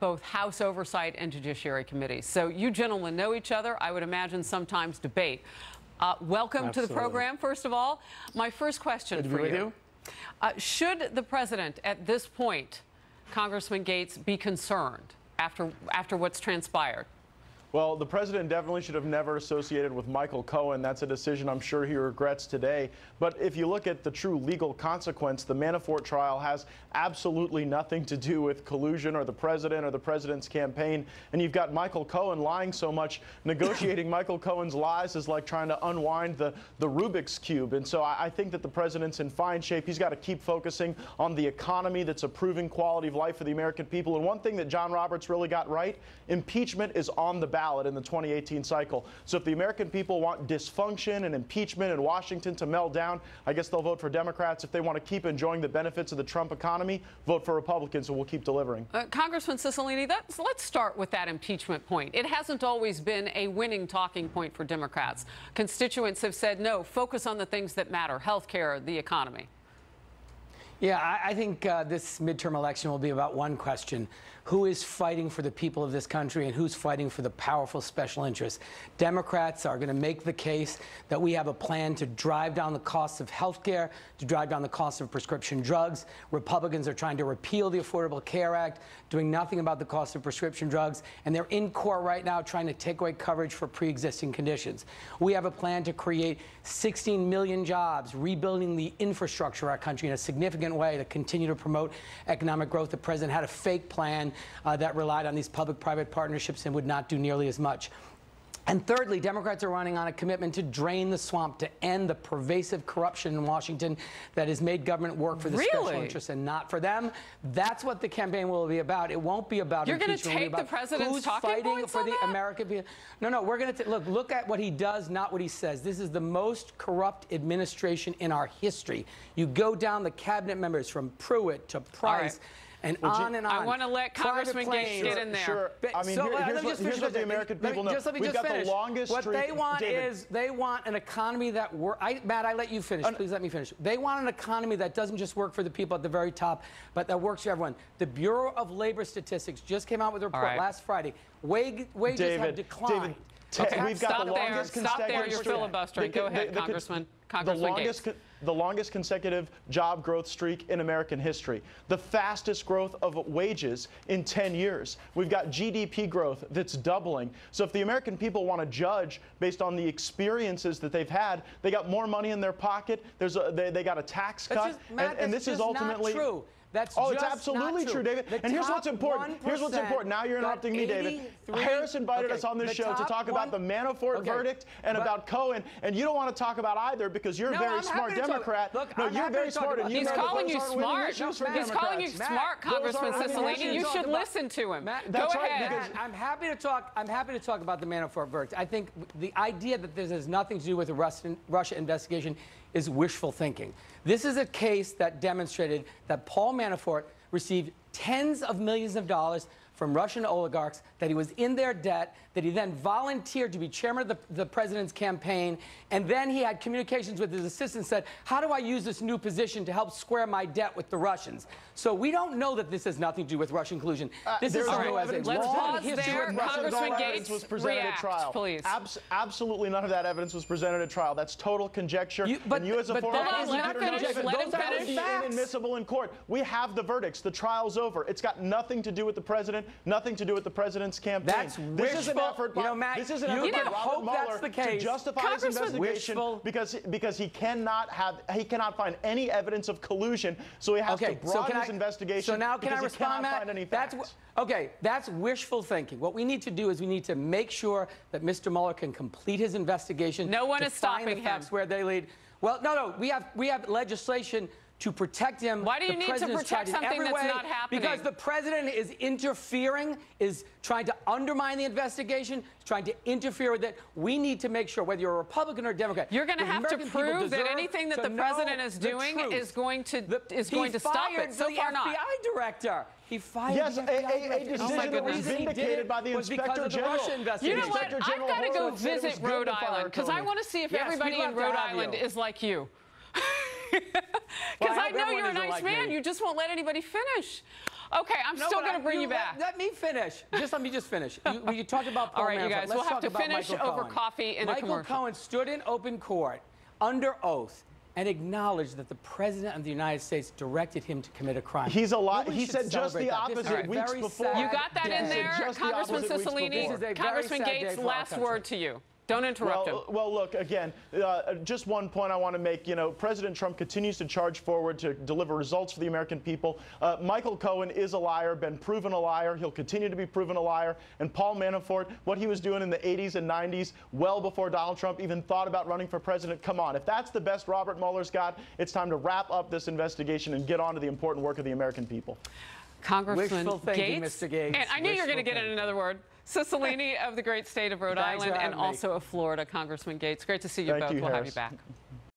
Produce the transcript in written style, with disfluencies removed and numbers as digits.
both House Oversight and Judiciary Committees. So you gentlemen know each other. I would imagine sometimes debate. Welcome Absolutely. to the program, first of all. My first question for you. Should the president at this point, Congressman Gaetz, be concerned after what's transpired? Well, the president definitely should have never associated with Michael Cohen. That's a decision I'm sure he regrets today. But if you look at the true legal consequence, the Manafort trial has absolutely nothing to do with collusion or the president's campaign. And you've got Michael Cohen lying so much. Negotiating Michael Cohen's lies is like trying to unwind the Rubik's Cube. And so I think that the president's in fine shape. He's got to keep focusing on the economy that's improving quality of life for the American people. And one thing that John Roberts really got right, impeachment is on the ballot in the 2018 cycle. So if the American people want dysfunction and impeachment in Washington to melt down, I guess they'll vote for Democrats. If they want to keep enjoying the benefits of the Trump economy, vote for Republicans, and we'll keep delivering. Congressman Cicilline, let's start with that impeachment point. It hasn't always been a winning talking point for Democrats. Constituents have said, no, focus on the things that matter, health care, the economy. Yeah, I think this midterm election will be about one question. Who is fighting for the people of this country and who's fighting for the powerful special interests? Democrats are going to make the case that we have a plan to drive down the costs of health care, to drive down the cost of prescription drugs. Republicans are trying to repeal the Affordable Care Act, doing nothing about the cost of prescription drugs. And they're in court right now trying to take away coverage for pre-existing conditions. We have a plan to create 16 million jobs, rebuilding the infrastructure of our country in a significant way to continue to promote economic growth. The president had a fake plan that relied on these public-private partnerships and would not do nearly as much. And thirdly, Democrats are running on a commitment to drain the swamp, to end the pervasive corruption in Washington that has made government work for the special interests and not for them. That's what the campaign will be about. It won't be about You're going to take the president's talking points for the American people. No, we're going to look at what he does, not what he says. This is the most corrupt administration in our history. You go down the cabinet members from Pruitt to Price. And on and on. I want to let Congressman Gaetz get in there. Sure. I mean, here's what the American people know. We've got the longest streak. What they want is they want an economy that works. Matt, I let you finish. Please let me finish. They want an economy that doesn't just work for the people at the very top, but that works for everyone. The Bureau of Labor Statistics just came out with a report last Friday. Wages have declined. We've got the longest consecutive. Stop there. You're filibustering. Go ahead, Congressman. The longest consecutive job growth streak in American history. The fastest growth of wages in 10 years. We've got GDP growth that's doubling. So if the American people want to judge based on the experiences that they've had, they got more money in their pocket. They got a tax cut. And this is ultimately not true. That's it's absolutely true, David. And here's what's important. Here's what's important. Now you're interrupting me, David. Harris invited us on this show to talk about the Manafort verdict and about Cohen, and you don't want to talk about either because you're a very smart Democrat. No, you're very smart, and he's calling you smart. He's calling you smart, Congressman Cicilline. You should listen to him. Go ahead. I'm happy to talk. I'm happy to talk about the Manafort verdict. I think the idea that this has nothing to do with the Russia investigation is wishful thinking. This is a case that demonstrated that Paul Manafort received tens of millions of dollars from Russian oligarchs, that he was in their debt, that he then volunteered to be chairman of the president's campaign, and then he had communications with his assistant and said, how do I use this new position to help square my debt with the Russians? So we don't know that this has nothing to do with Russian collusion. This is no evidence. Let's pause there. Congressman Gaetz, was presented at trial. Please. Absolutely none of that evidence was presented at trial. That's total conjecture. But you as a former let him finish. inadmissible in court. We have the verdicts. The trial's over. It's got nothing to do with the president, nothing to do with the president's campaign. That's wishful. Matt, this is an effort by Robert Mueller to justify his investigation because he cannot find any evidence of collusion, so he has to broaden his investigation. So now can I respond, Matt? Find any facts. That's wishful thinking. What we need to do is we need to make sure that Mr. Mueller can complete his investigation. No one is stopping him. Facts where they lead. Well, no. We have legislation to protect him. Why do you need to protect something that's not happening? Because the president is interfering, is trying to undermine the investigation, trying to interfere with it. We need to make sure, whether you're a Republican or a Democrat, you're going to have to prove that anything that the president is doing is going to stop it. So far, not. FBI director. He fired the FBI director. A decision that was vindicated by the Inspector General. You know what? I've got to go visit Rhode Island because I want to see if everybody in Rhode Island is like you. Because I know you're a nice man. You just won't let anybody finish. Okay, I'm still going to bring you back. Let me finish. Let me just finish. You talked about Paul All right, Manafort. you guys, Let's we'll have talk to about finish Michael over Cohen. coffee in a commercial. Michael Cohen stood in open court under oath and acknowledged that the President of the United States directed him to commit a crime. He's a lie. Really he said just the opposite weeks before. You got that in there, Congressman Cicilline? Congressman Gaetz, last word to you. Don't interrupt him. Well, look, again, just one point I want to make. You know, President Trump continues to charge forward to deliver results for the American people. Michael Cohen is a liar, been proven a liar. He'll continue to be proven a liar. And Paul Manafort, what he was doing in the 80s and 90s, well before Donald Trump even thought about running for president, come on. If that's the best Robert Mueller's got, it's time to wrap up this investigation and get on to the important work of the American people. Congressman Gaetz, Mr. Gaetz. And I knew you were going to get in another word. Cicilline of the great state of Rhode Island and also of Florida, Congressman Gaetz. Great to see you both. We'll have you back.